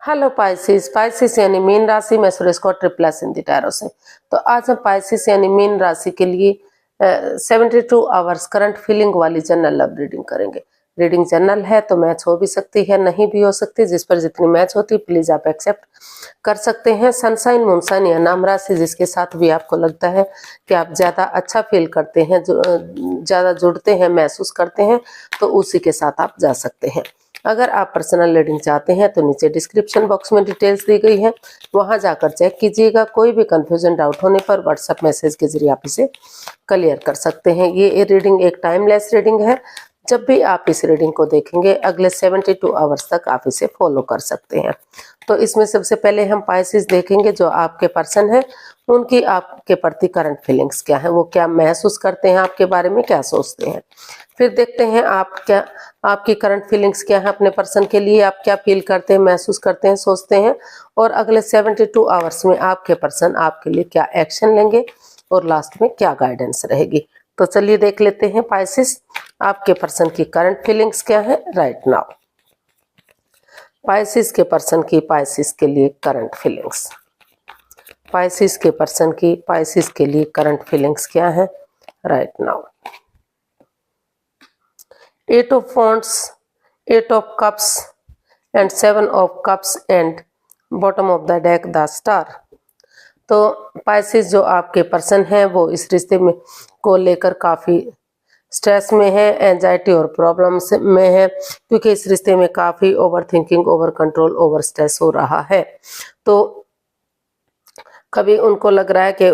Hello Pisces. Pisces यानी mean राशि में सुरेश को ट्रिपल एस हिंदी टैरो से। तो आज हम पाइसिस यानी मीन राशि के लिए 72 आवर्स करंट फीलिंग वाली जनरल लव रीडिंग करेंगे। रीडिंग जनरल है तो मैच हो भी सकती है, नहीं भी हो सकती। जिस पर जितनी मैच होती प्लीज आप एक्सेप्ट कर सकते हैं। सनसाइन मूनसाइन या नाम राशि जिसके साथ भी आपको लगता है कि आप ज्यादा अच्छा फील करते हैं, ज्यादा जुड़ते हैं, महसूस करते हैं, तो उसी के साथ आप जा सकते हैं। अगर आप पर्सनल रीडिंग चाहते हैं तो नीचे डिस्क्रिप्शन बॉक्स में डिटेल्स दी गई है, वहां जाकर चेक कीजिएगा। कोई भी कंफ्यूजन डाउट होने पर व्हाट्सएप मैसेज के जरिए आप इसे क्लियर कर सकते हैं। ये रीडिंग एक टाइमलेस रीडिंग है। जब भी आप इस रीडिंग को देखेंगे अगले 72 आवर्स तक आप इसे फॉलो कर सकते हैं। तो इसमें सबसे पहले हम पाइसिस देखेंगे, जो आपके पर्सन है उनकी आपके प्रति करंट फीलिंग्स क्या है, वो क्या महसूस करते हैं आपके बारे में, क्या सोचते हैं। फिर देखते हैं आपकी करंट फीलिंग्स क्या है अपने पर्सन के लिए, आप क्या फील करते हैं, महसूस करते हैं, सोचते हैं, और अगले 72 आवर्स में आपके पर्सन आपके लिए क्या एक्शन लेंगे और लास्ट में क्या गाइडेंस रहेगी। तो चलिए देख लेते हैं पाइसिस आपके पर्सन की करंट फीलिंग्स क्या है राइट नाउ। पाइसिस के पर्सन की पाइसिस के लिए करंट फीलिंग्स। पाइसिस के पर्सन की पाइसिस के लिए करंट फीलिंग्स क्या है right now. 8 of Wands, 8 of Cups and 7 of Cups and bottom of the deck the Star। तो पाइसिस जो आपके पर्सन है वो इस रिश्ते में को लेकर काफ़ी स्ट्रेस में है, एंजाइटी और प्रॉब्लम्स में है, क्योंकि इस रिश्ते में काफ़ी over thinking, over control, over stress हो रहा है। तो कभी उनको लग रहा है कि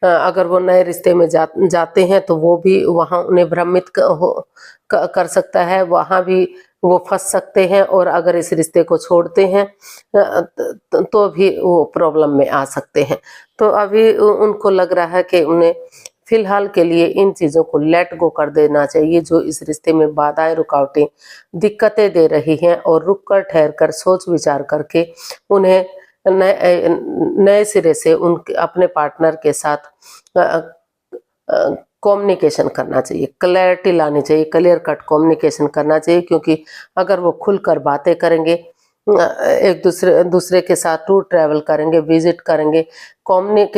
अगर वो नए रिश्ते में जाते हैं तो वो भी वहाँ उन्हें भ्रमित कर सकता है, वहाँ भी वो फंस सकते हैं, और अगर इस रिश्ते को छोड़ते हैं तो भी वो प्रॉब्लम में आ सकते हैं। तो अभी उनको लग रहा है कि उन्हें फिलहाल के लिए इन चीज़ों को लेट गो कर देना चाहिए, जो इस रिश्ते में बाधाएं, रुकावटें, दिक्कतें दे रही हैं, और रुक कर, ठहर कर, सोच विचार करके उन्हें नए सिरे से उनके अपने पार्टनर के साथ कम्युनिकेशन करना चाहिए, क्लैरिटी लानी चाहिए, क्लियर कट कम्युनिकेशन करना चाहिए। क्योंकि अगर वो खुलकर बातें करेंगे, एक दूसरे के साथ टूर ट्रैवल करेंगे, विजिट करेंगे,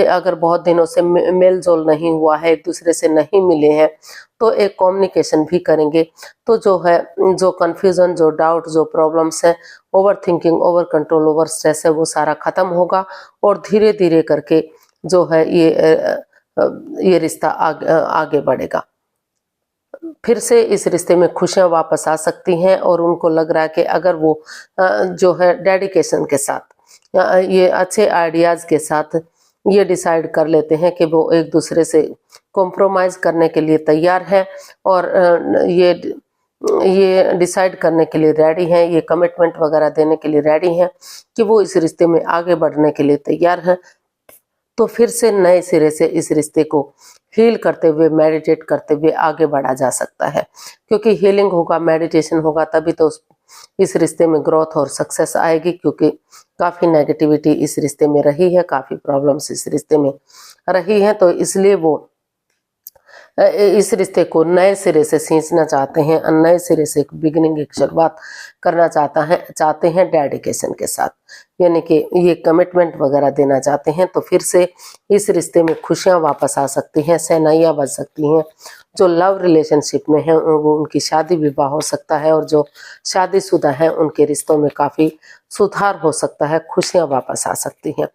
अगर बहुत दिनों से मेल जोल नहीं हुआ है, एक दूसरे से नहीं मिले हैं, तो एक कम्युनिकेशन भी करेंगे, तो जो है, जो कन्फ्यूजन, जो डाउट, जो प्रॉब्लम्स है, over thinking, over control, over stress है, वो सारा खत्म होगा, और धीरे धीरे करके जो है ये रिश्ता आगे बढ़ेगा। फिर से इस रिश्ते में खुशियां वापस आ सकती हैं, और उनको लग रहा है कि अगर वो जो है डेडिकेशन के साथ, ये अच्छे आइडियाज के साथ ये डिसाइड कर लेते हैं कि वो एक दूसरे से कॉम्प्रोमाइज करने के लिए तैयार है, और ये डिसाइड करने के लिए रेडी हैं, ये कमिटमेंट वगैरह देने के लिए रेडी हैं कि वो इस रिश्ते में आगे बढ़ने के लिए तैयार हैं, तो फिर से नए सिरे से इस रिश्ते को हील करते हुए, मेडिटेट करते हुए आगे बढ़ा जा सकता है। क्योंकि हीलिंग होगा, मेडिटेशन होगा, तभी तो इस रिश्ते में ग्रोथ और सक्सेस आएगी। क्योंकि काफ़ी नेगेटिविटी इस रिश्ते में रही है, काफ़ी प्रॉब्लम्स इस रिश्ते में रही हैं, तो इसलिए वो इस रिश्ते को नए सिरे से सींचना चाहते हैं, नए सिरे से एक बिगिनिंग, एक शुरुआत करना चाहते हैं डेडिकेशन के साथ, यानी कि ये कमिटमेंट वगैरह देना चाहते हैं। तो फिर से इस रिश्ते में खुशियां वापस आ सकती हैं, सहनाइयाँ बज सकती हैं। जो लव रिलेशनशिप में हैं वो उनकी शादी विवाह हो सकता है, और जो शादीशुदा हैं उनके रिश्तों में काफ़ी सुधार हो सकता है, खुशियाँ वापस आ सकती हैं।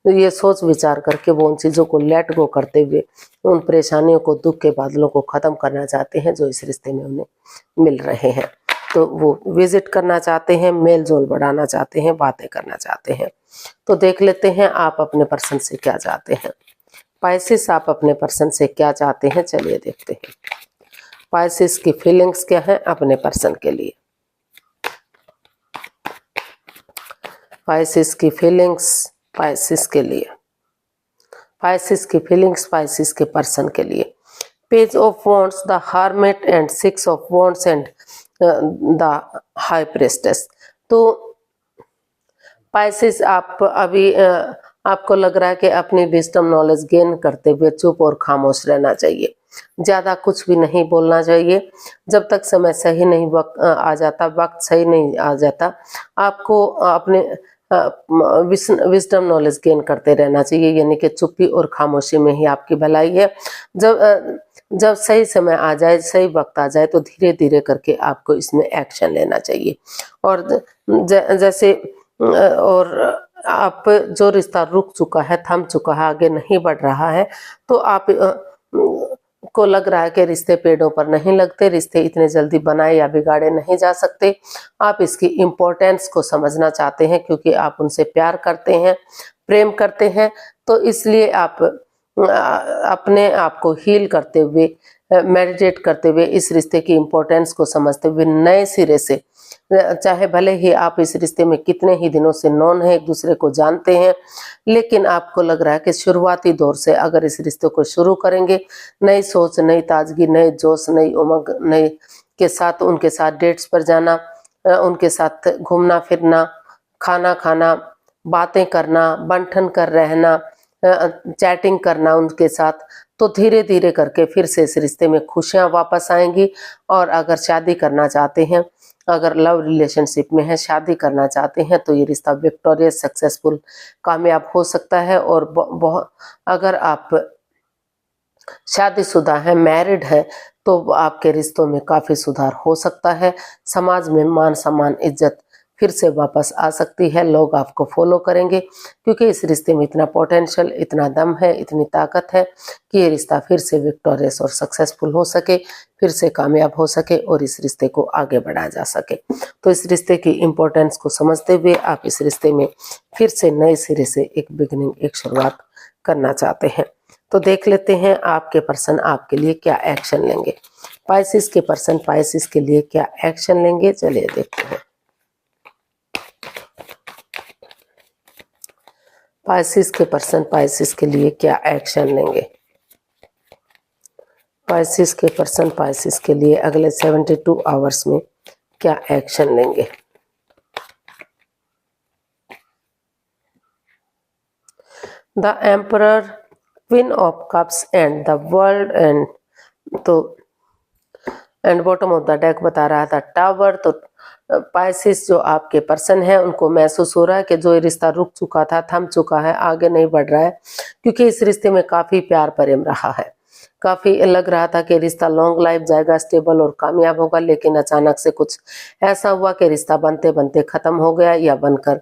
तो ये सोच विचार करके वो उन चीज़ों को लेट गो करते हुए उन परेशानियों को, दुख के बादलों को ख़त्म करना चाहते हैं जो इस रिश्ते में उन्हें मिल रहे हैं। तो वो विजिट करना चाहते हैं, मेल जोल बढ़ाना चाहते हैं, बातें करना चाहते हैं। तो देख लेते हैं आप अपने पर्सन से क्या चाहते हैं। पाइसिस आप अपने पर्सन से क्या चाहते हैं, चलिए देखते हैं पाइसिस की फीलिंग्स क्या है अपने पर्सन के लिए। पाइसिस की फीलिंग्स पाइसिस के लिए, पाइसिस की फीलिंग्स पाइसिस के पर्सन के लिए। Page of wands, the hermit and 6 of wands and the high priestess. तो पाइसिस आप अभी आपको लग रहा है कि अपनी विजडम नॉलेज गेन करते हुए चुप और खामोश रहना चाहिए। ज़्यादा कुछ भी नहीं बोलना चाहिए जब तक समय सही नहीं आ जाता, वक्त सही नहीं आ जाता। आपको अपने विजडम नॉलेज गेन करते रहना चाहिए, यानी कि चुप्पी और खामोशी में ही आपकी भलाई है। जब सही समय आ जाए, सही वक्त आ जाए, तो धीरे धीरे करके आपको इसमें एक्शन लेना चाहिए। और जैसे और आप जो रिश्ता रुक चुका है, थम चुका है, आगे नहीं बढ़ रहा है, तो आप को लग रहा है कि रिश्ते पेड़ों पर नहीं लगते, रिश्ते इतने जल्दी बनाए या बिगाड़े नहीं जा सकते। आप इसकी इम्पोर्टेंस को समझना चाहते हैं क्योंकि आप उनसे प्यार करते हैं, प्रेम करते हैं। तो इसलिए आप अपने आप को हील करते हुए, मेडिटेट करते हुए, इस रिश्ते की इम्पोर्टेंस को समझते हुए नए सिरे से, चाहे भले ही आप इस रिश्ते में कितने ही दिनों से नॉन है, एक दूसरे को जानते हैं, लेकिन आपको लग रहा है कि शुरुआती दौर से अगर इस रिश्ते को शुरू करेंगे, नई सोच, नई ताजगी, नए जोश, नई उमंग, नए के साथ उनके साथ डेट्स पर जाना, उनके साथ घूमना फिरना, खाना खाना, बातें करना, बंठन कर रहना, चैटिंग करना उनके साथ, तो धीरे धीरे करके फिर से इस रिश्ते में खुशियां वापस आएंगी। और अगर शादी करना चाहते हैं, अगर लव रिलेशनशिप में है, शादी करना चाहते हैं, तो ये रिश्ता विक्टोरियस, सक्सेसफुल, कामयाब हो सकता है। और बहुत अगर आप शादीशुदा है, मैरिड है, तो आपके रिश्तों में काफ़ी सुधार हो सकता है। समाज में मान सम्मान, इज्जत फिर से वापस आ सकती है। लोग आपको फॉलो करेंगे क्योंकि इस रिश्ते में इतना पोटेंशियल, इतना दम है, इतनी ताकत है कि ये रिश्ता फिर से विक्टोरियस और सक्सेसफुल हो सके, फिर से कामयाब हो सके और इस रिश्ते को आगे बढ़ाया जा सके। तो इस रिश्ते की इम्पोर्टेंस को समझते हुए आप इस रिश्ते में फिर से नए सिरे से एक बिगिनिंग, एक शुरुआत करना चाहते हैं। तो देख लेते हैं आपके पर्सन आपके लिए क्या एक्शन लेंगे। पाइसिस के पर्सन पाइसिस के लिए क्या एक्शन लेंगे, चलिए देखते हैं। पाइसिस के पर्सन पाइसिस के लिए क्या एक्शन लेंगे। पाइसिस के पर्सन पाइसिस के लिए अगले 72 आवर्स में क्या एक्शन लेंगे। The emperor, queen of cups and the world and, तो and bottom of the deck बता रहा था टावर। तो पाइसिस जो आपके पर्सन है, उनको महसूस हो रहा है कि जो ये रिश्ता रुक चुका था, थम चुका है, आगे नहीं बढ़ रहा है, क्योंकि इस रिश्ते में काफ़ी प्यार प्रेम रहा है। काफ़ी लग रहा था कि रिश्ता लॉन्ग लाइफ जाएगा, स्टेबल और कामयाब होगा, लेकिन अचानक से कुछ ऐसा हुआ कि रिश्ता बनते बनते ख़त्म हो गया या बनकर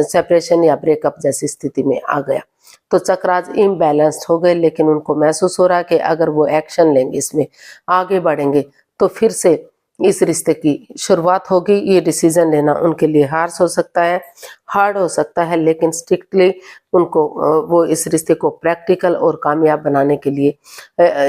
सेपरेशन या ब्रेकअप जैसी स्थिति में आ गया। तो चक्राज इम्बैलेंस्ड हो गए, लेकिन उनको महसूस हो रहा है कि अगर वो एक्शन लेंगे, इसमें आगे बढ़ेंगे, तो फिर से इस रिश्ते की शुरुआत होगी। ये डिसीजन लेना उनके लिए हार्श हो सकता है, हार्ड हो सकता है, लेकिन स्ट्रिक्टली उनको वो इस रिश्ते को प्रैक्टिकल और कामयाब बनाने के लिए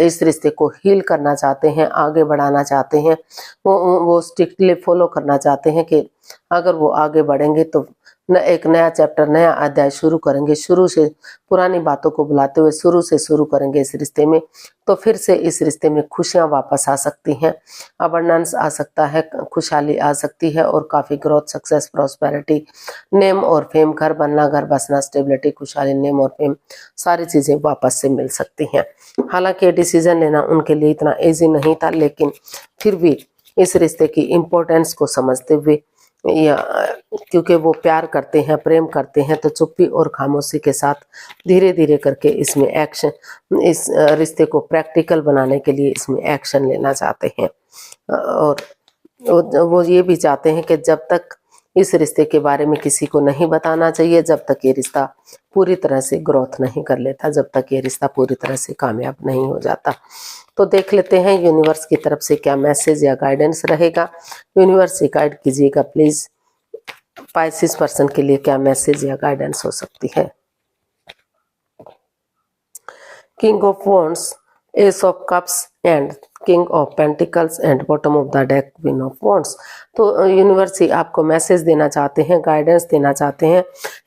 इस रिश्ते को हील करना चाहते हैं, आगे बढ़ाना चाहते हैं। वो स्ट्रिक्टली फॉलो करना चाहते हैं कि अगर वो आगे बढ़ेंगे तो एक नया चैप्टर, नया अध्याय शुरू करेंगे, शुरू से पुरानी बातों को बुलाते हुए शुरू से शुरू करेंगे इस रिश्ते में, तो फिर से इस रिश्ते में खुशियां वापस आ सकती हैं, अबंडेंस आ सकता है, खुशहाली आ सकती है और काफ़ी ग्रोथ, सक्सेस, प्रॉस्पेरिटी, नेम और फेम, घर बनना, घर बसना, स्टेबिलिटी, खुशहाली, नेम और फेम, सारी चीज़ें वापस से मिल सकती हैं। हालांकि ये डिसीजन लेना उनके लिए इतना ईजी नहीं था, लेकिन फिर भी इस रिश्ते की इम्पोर्टेंस को समझते हुए, या क्योंकि वो प्यार करते हैं, प्रेम करते हैं, तो चुप्पी और खामोशी के साथ धीरे धीरे करके इसमें एक्शन, इस रिश्ते को प्रैक्टिकल बनाने के लिए इसमें एक्शन लेना चाहते हैं। और वो ये भी चाहते हैं कि जब तक इस रिश्ते के बारे में किसी को नहीं बताना चाहिए, जब तक ये रिश्ता पूरी तरह से ग्रोथ नहीं कर लेता, जब तक ये रिश्ता पूरी तरह से कामयाब नहीं हो जाता। तो देख लेते हैं यूनिवर्स की तरफ से क्या मैसेज या गाइडेंस रहेगा। यूनिवर्स से गाइड कीजिएगा प्लीज, पाइसिस पर्सन के लिए क्या मैसेज या गाइडेंस हो सकती है। King of wands, S of cups and king of pentacles and bottom of the deck queen of wands. तो यूनिवर्स ही आपको मैसेज देना चाहते हैं, गाइडेंस देना चाहते हैं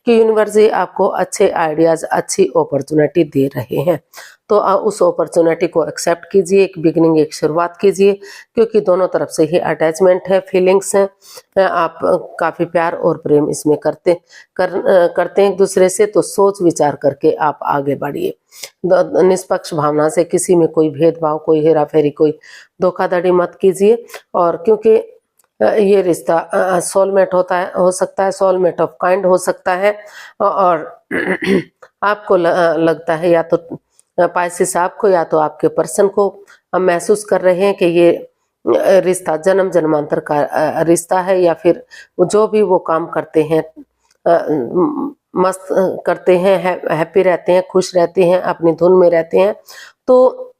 कि यूनिवर्स ही आपको अच्छे आइडियाज़, अच्छी अपॉर्चुनिटी दे रहे हैं। तो उस अपॉर्चुनिटी को एक्सेप्ट कीजिए, एक बिगिनिंग, एक शुरुआत कीजिए, क्योंकि दोनों तरफ से ही अटैचमेंट है, फीलिंग्स हैं, आप काफ़ी प्यार और प्रेम इसमें करते हैं एक दूसरे से। तो सोच विचार करके आप आगे बढ़िए, निष्पक्ष भावना से, किसी में कोई भेदभाव, कोई हेरा फेरी, कोई धोखाधड़ी मत कीजिए। और क्योंकि ये रिश्ता सोलमेट होता है, हो सकता है, सोलमेट ऑफ काइंड हो सकता है। और आपको लगता है, या तो पाइसेस आपको या तो आपके पर्सन को हम महसूस कर रहे हैं कि ये रिश्ता जन्म जन्मांतर का रिश्ता है, या फिर जो भी वो काम करते हैं मस्त करते हैं, हैप्पी रहते हैं, खुश रहते हैं, अपनी धुन में रहते हैं। तो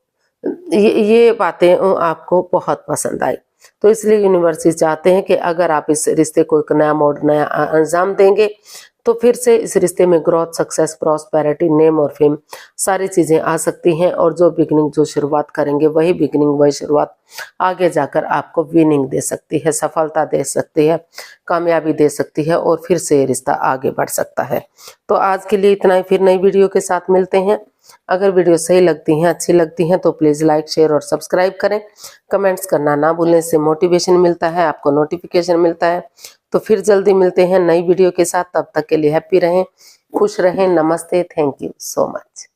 ये बातें आपको बहुत पसंद आई। तो इसलिए यूनिवर्स चाहते हैं कि अगर आप इस रिश्ते को एक नया मोड़, नया अंजाम देंगे, तो फिर से इस रिश्ते में ग्रोथ, सक्सेस, प्रॉस्पेरिटी, नेम और फेम सारी चीज़ें आ सकती हैं। और जो बिगनिंग, जो शुरुआत करेंगे, वही बिगनिंग, वही शुरुआत आगे जाकर आपको विनिंग दे सकती है, सफलता दे सकती है, कामयाबी दे सकती है, और फिर से ये रिश्ता आगे बढ़ सकता है। तो आज के लिए इतना ही, फिर नई वीडियो के साथ मिलते हैं। अगर वीडियो सही लगती हैं, अच्छी लगती हैं, तो प्लीज़ लाइक, शेयर और सब्सक्राइब करें। कमेंट्स करना ना भूलें, से मोटिवेशन मिलता है, आपको नोटिफिकेशन मिलता है। तो फिर जल्दी मिलते हैं नई वीडियो के साथ। तब तक के लिए हैप्पी रहें, खुश रहें। नमस्ते, थैंक यू सो मच।